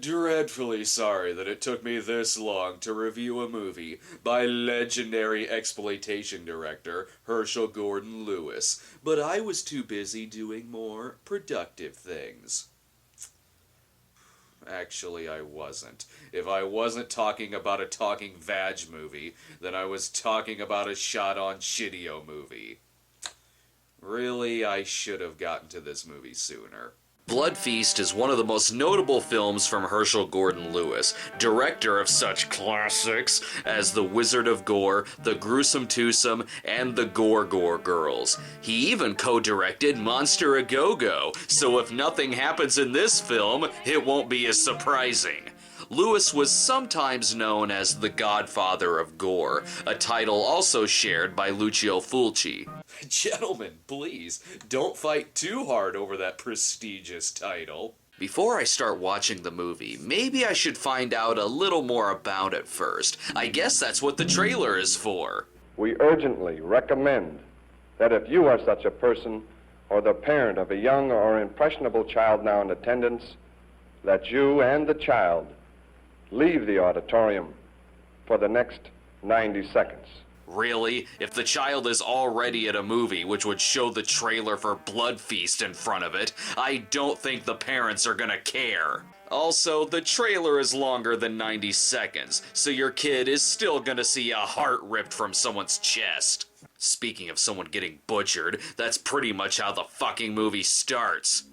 Dreadfully sorry that it took me this long to review a movie by legendary exploitation director Herschel Gordon Lewis, but I was too busy doing more productive things. Actually, I wasn't. If I wasn't talking about a talking vag movie, then I was talking about a shot-on shitio movie. Really, I should have gotten to this movie sooner. Blood Feast is one of the most notable films from Herschel Gordon Lewis, director of such classics as The Wizard of Gore, The Gruesome Twosome, and The Gore Gore Girls. He even co-directed Monster A Go-Go, so if nothing happens in this film, it won't be as surprising. Lewis was sometimes known as the Godfather of Gore, a title also shared by Lucio Fulci. Gentlemen, please, don't fight too hard over that prestigious title. Before I start watching the movie, maybe I should find out a little more about it first. I guess that's what the trailer is for. We urgently recommend that if you are such a person, or the parent of a young or impressionable child now in attendance, that you and the child leave the auditorium for the next 90 seconds. Really? If the child is already at a movie which would show the trailer for Blood Feast in front of it, I don't think the parents are gonna care. Also, the trailer is longer than 90 seconds, so your kid is still gonna see a heart ripped from someone's chest. Speaking of someone getting butchered, that's pretty much how the fucking movie starts.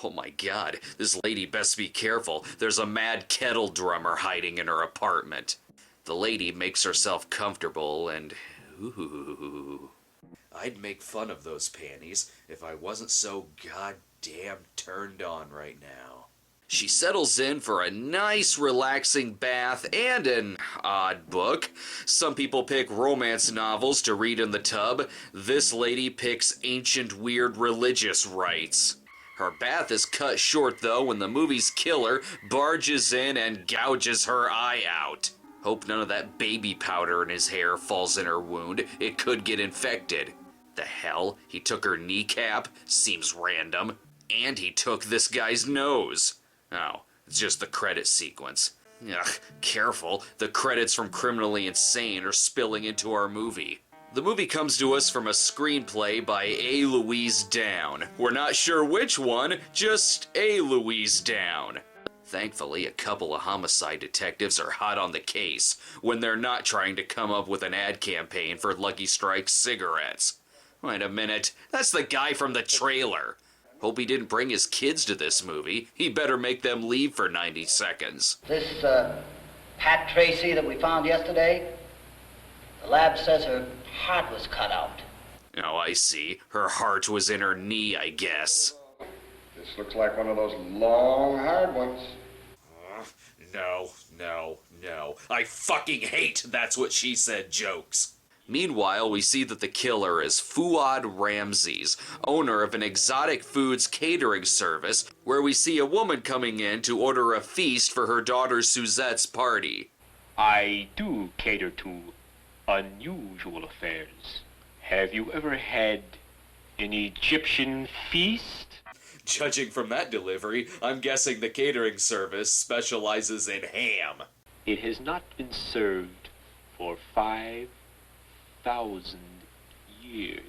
Oh my god, this lady best be careful. There's a mad kettle drummer hiding in her apartment. The lady makes herself comfortable and... ooh. I'd make fun of those panties if I wasn't so goddamn turned on right now. She settles in for a nice relaxing bath and an odd book. Some people pick romance novels to read in the tub. This lady picks ancient weird religious rites. Her bath is cut short though when the movie's killer barges in and gouges her eye out. Hope none of that baby powder in his hair falls in her wound. It could get infected. The hell? He took her kneecap? Seems random. And he took this guy's nose. Oh, it's just the credit sequence. Ugh, careful. The credits from Criminally Insane are spilling into our movie. The movie comes to us from a screenplay by A. Louise Down. We're not sure which one, just A. Louise Down. Thankfully, a couple of homicide detectives are hot on the case when they're not trying to come up with an ad campaign for Lucky Strike cigarettes. Wait a minute, that's the guy from the trailer. Hope he didn't bring his kids to this movie. He better make them leave for 90 seconds. This Pat Tracy that we found yesterday, the lab says her heart was cut out. Oh, I see. Her heart was in her knee, I guess. This looks like one of those long, hard ones. No. I fucking hate "that's what she said" jokes. Meanwhile, we see that the killer is Fuad Ramses, owner of an exotic foods catering service, where we see a woman coming in to order a feast for her daughter Suzette's party. I do cater to unusual affairs. Have you ever had an Egyptian feast? Judging from that delivery, I'm guessing the catering service specializes in ham. It has not been served for 5,000 years.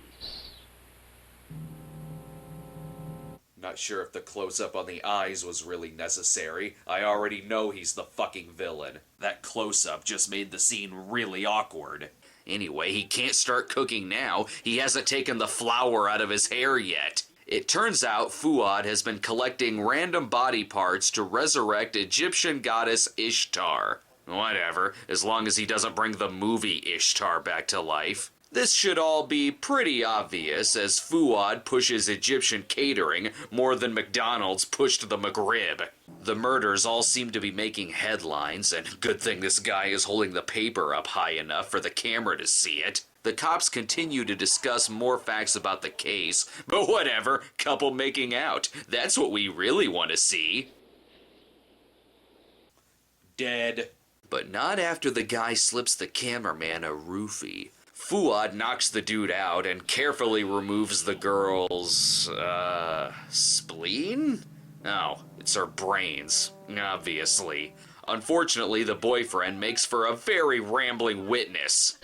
Not sure if the close-up on the eyes was really necessary. I already know he's the fucking villain. That close-up just made the scene really awkward. Anyway, he can't start cooking now. He hasn't taken the flour out of his hair yet. It turns out Fuad has been collecting random body parts to resurrect Egyptian goddess Ishtar. Whatever, as long as he doesn't bring the movie Ishtar back to life. This should all be pretty obvious, as Fuad pushes Egyptian catering more than McDonald's pushed the McRib. The murders all seem to be making headlines, and good thing this guy is holding the paper up high enough for the camera to see it. The cops continue to discuss more facts about the case, but whatever, couple making out. That's what we really want to see. Dead. But not after the guy slips the cameraman a roofie. Fuad knocks the dude out and carefully removes the girl's, spleen? No, it's her brains, obviously. Unfortunately, the boyfriend makes for a very rambling witness.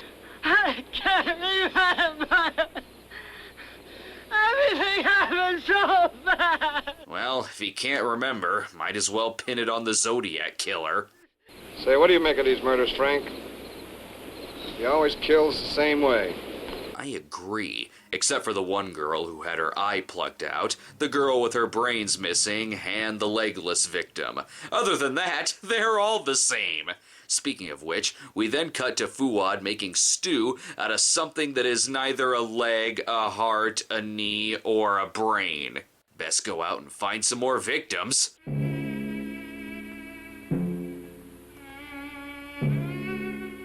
I can't believe everything happened so fast. Well, if he can't remember, might as well pin it on the Zodiac Killer. Say, what do you make of these murders, Frank? He always kills the same way. I agree, except for the one girl who had her eye plucked out, the girl with her brains missing, and the legless victim. Other than that, they're all the same. Speaking of which, we then cut to Fuad making stew out of something that is neither a leg, a heart, a knee, or a brain. Best go out and find some more victims.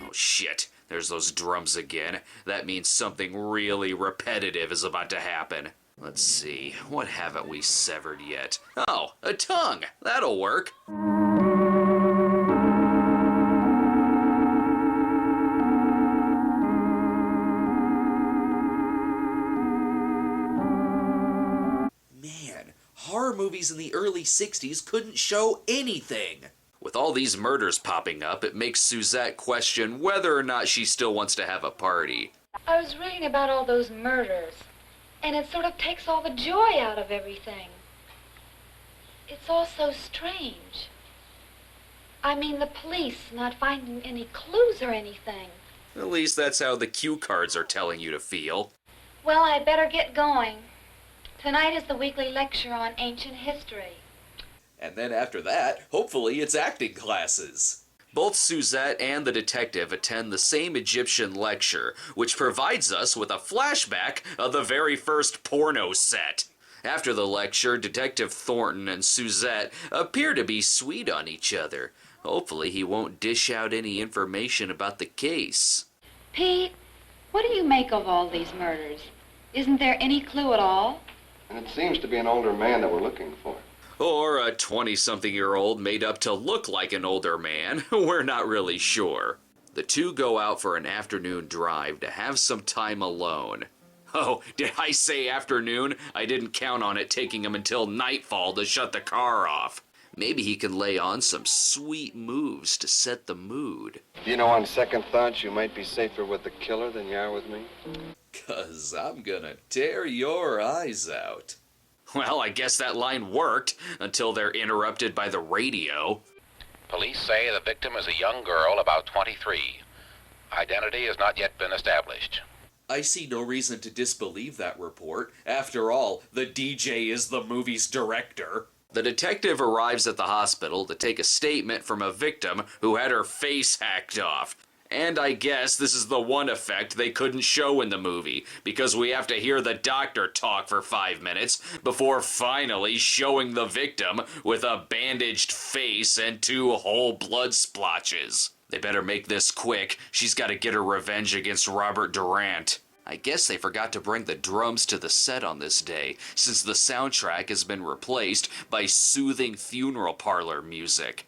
Oh shit, there's those drums again. That means something really repetitive is about to happen. Let's see, what haven't we severed yet? Oh, a tongue! That'll work. Horror movies in the early 60s couldn't show anything. With all these murders popping up, it makes Suzette question whether or not she still wants to have a party. I was reading about all those murders, and it sort of takes all the joy out of everything. It's all so strange. I mean, the police not finding any clues or anything. At least that's how the cue cards are telling you to feel. Well, I better get going. Tonight is the weekly lecture on ancient history. And then after that, hopefully it's acting classes. Both Suzette and the detective attend the same Egyptian lecture, which provides us with a flashback of the very first porno set. After the lecture, Detective Thornton and Suzette appear to be sweet on each other. Hopefully he won't dish out any information about the case. Pete, what do you make of all these murders? Isn't there any clue at all? And it seems to be an older man that we're looking for. Or a 20-something-year-old made up to look like an older man. We're not really sure. The two go out for an afternoon drive to have some time alone. Oh, did I say afternoon? I didn't count on it taking him until nightfall to shut the car off. Maybe he can lay on some sweet moves to set the mood. You know, on second thoughts, you might be safer with the killer than you are with me. 'Cause I'm gonna tear your eyes out. Well, I guess that line worked until they're interrupted by the radio. Police say the victim is a young girl about 23. Identity has not yet been established. I see no reason to disbelieve that report. After all, the DJ is the movie's director. The detective arrives at the hospital to take a statement from a victim who had her face hacked off. And I guess this is the one effect they couldn't show in the movie, because we have to hear the doctor talk for 5 minutes before finally showing the victim with a bandaged face and 2 whole blood splotches. They better make this quick. She's got to get her revenge against Robert Durant. I guess they forgot to bring the drums to the set on this day, since the soundtrack has been replaced by soothing funeral parlor music.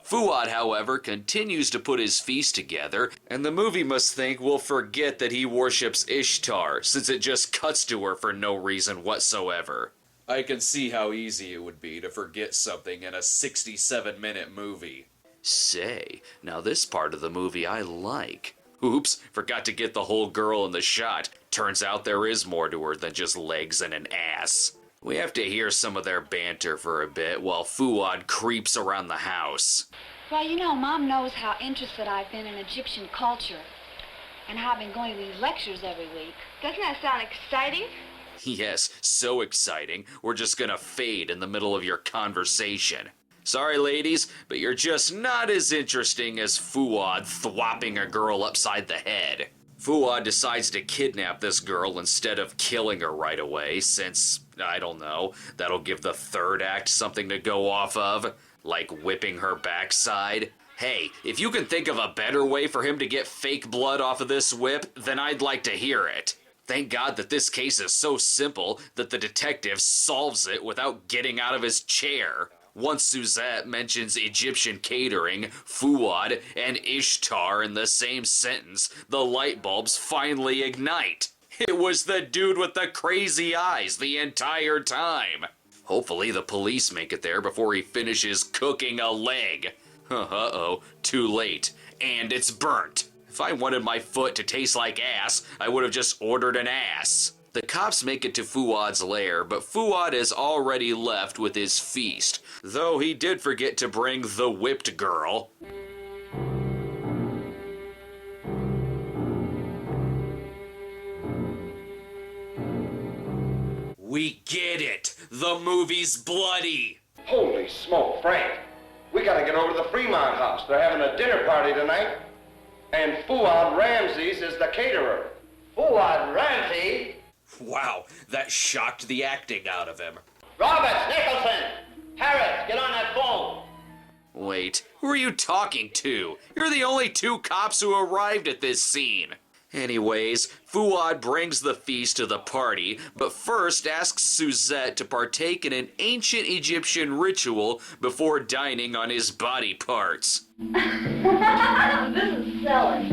Fuad, however, continues to put his feast together, and the movie must think we'll forget that he worships Ishtar, since it just cuts to her for no reason whatsoever. I can see how easy it would be to forget something in a 67-minute movie. Say, now this part of the movie I like. Oops, forgot to get the whole girl in the shot. Turns out there is more to her than just legs and an ass. We have to hear some of their banter for a bit while Fuad creeps around the house. Well, you know, Mom knows how interested I've been in Egyptian culture and how I've been going to these lectures every week. Doesn't that sound exciting? Yes, so exciting, we're just gonna fade in the middle of your conversation. Sorry, ladies, but you're just not as interesting as Fuad thwopping a girl upside the head. Fuad decides to kidnap this girl instead of killing her right away, since, I don't know, that'll give the third act something to go off of, like whipping her backside. Hey, if you can think of a better way for him to get fake blood off of this whip, then I'd like to hear it. Thank God that this case is so simple that the detective solves it without getting out of his chair. Once Suzette mentions Egyptian catering, Fuad, and Ishtar in the same sentence, the light bulbs finally ignite. It was the dude with the crazy eyes the entire time. Hopefully the police make it there before he finishes cooking a leg. Uh-oh, too late. And it's burnt. If I wanted my foot to taste like ass, I would have just ordered an ass. The cops make it to Fuad's lair, but Fuad has already left with his feast, though he did forget to bring the whipped girl. We get it! The movie's bloody! Holy smoke, Frank. We gotta get over to the Fremont house. They're having a dinner party tonight. And Fuad Ramses is the caterer. Fuad Ramsey. Wow, that shocked the acting out of him. Roberts, Nicholson. Harris, get on that phone. Wait, who are you talking to? You're the only two cops who arrived at this scene. Anyways, Fuad brings the feast to the party, but first asks Suzette to partake in an ancient Egyptian ritual before dining on his body parts. This is silly.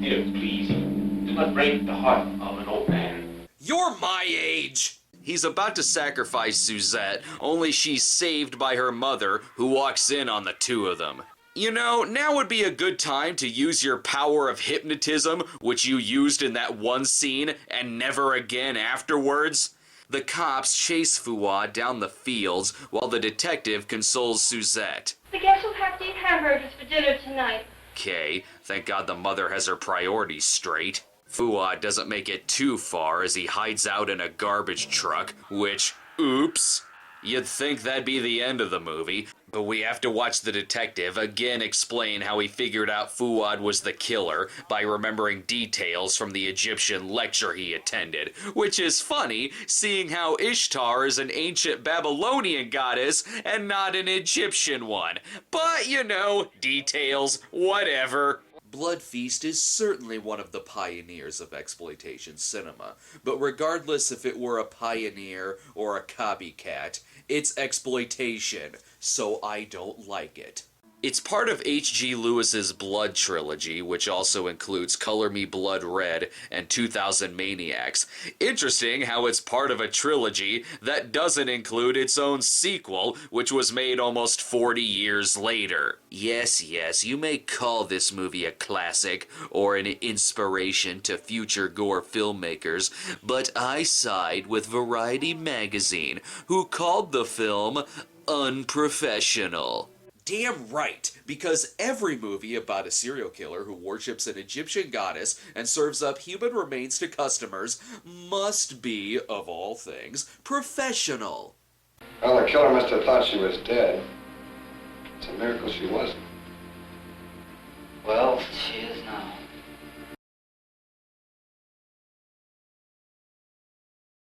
Dear, please, do not break the heart of an old man. You're my age! He's about to sacrifice Suzette, only she's saved by her mother, who walks in on the two of them. You know, now would be a good time to use your power of hypnotism, which you used in that one scene, and never again afterwards. The cops chase Fuad down the fields, while the detective consoles Suzette. I guess we'll have to eat hamburgers for dinner tonight. Okay, thank God the mother has her priorities straight. Fuad doesn't make it too far as he hides out in a garbage truck, which, oops. You'd think that'd be the end of the movie, but we have to watch the detective again explain how he figured out Fuad was the killer by remembering details from the Egyptian lecture he attended, which is funny, seeing how Ishtar is an ancient Babylonian goddess and not an Egyptian one. But, you know, details, whatever. Blood Feast is certainly one of the pioneers of exploitation cinema, but regardless if it were a pioneer or a copycat, it's exploitation, so I don't like it. It's part of H.G. Lewis's Blood trilogy, which also includes Color Me Blood Red and 2000 Maniacs. Interesting how it's part of a trilogy that doesn't include its own sequel, which was made almost 40 years later. Yes, you may call this movie a classic or an inspiration to future gore filmmakers, but I side with Variety magazine, who called the film unprofessional. Damn right, because every movie about a serial killer who worships an Egyptian goddess and serves up human remains to customers must be, of all things, professional. Well, the killer must have thought she was dead. It's a miracle she wasn't. Well, she is now.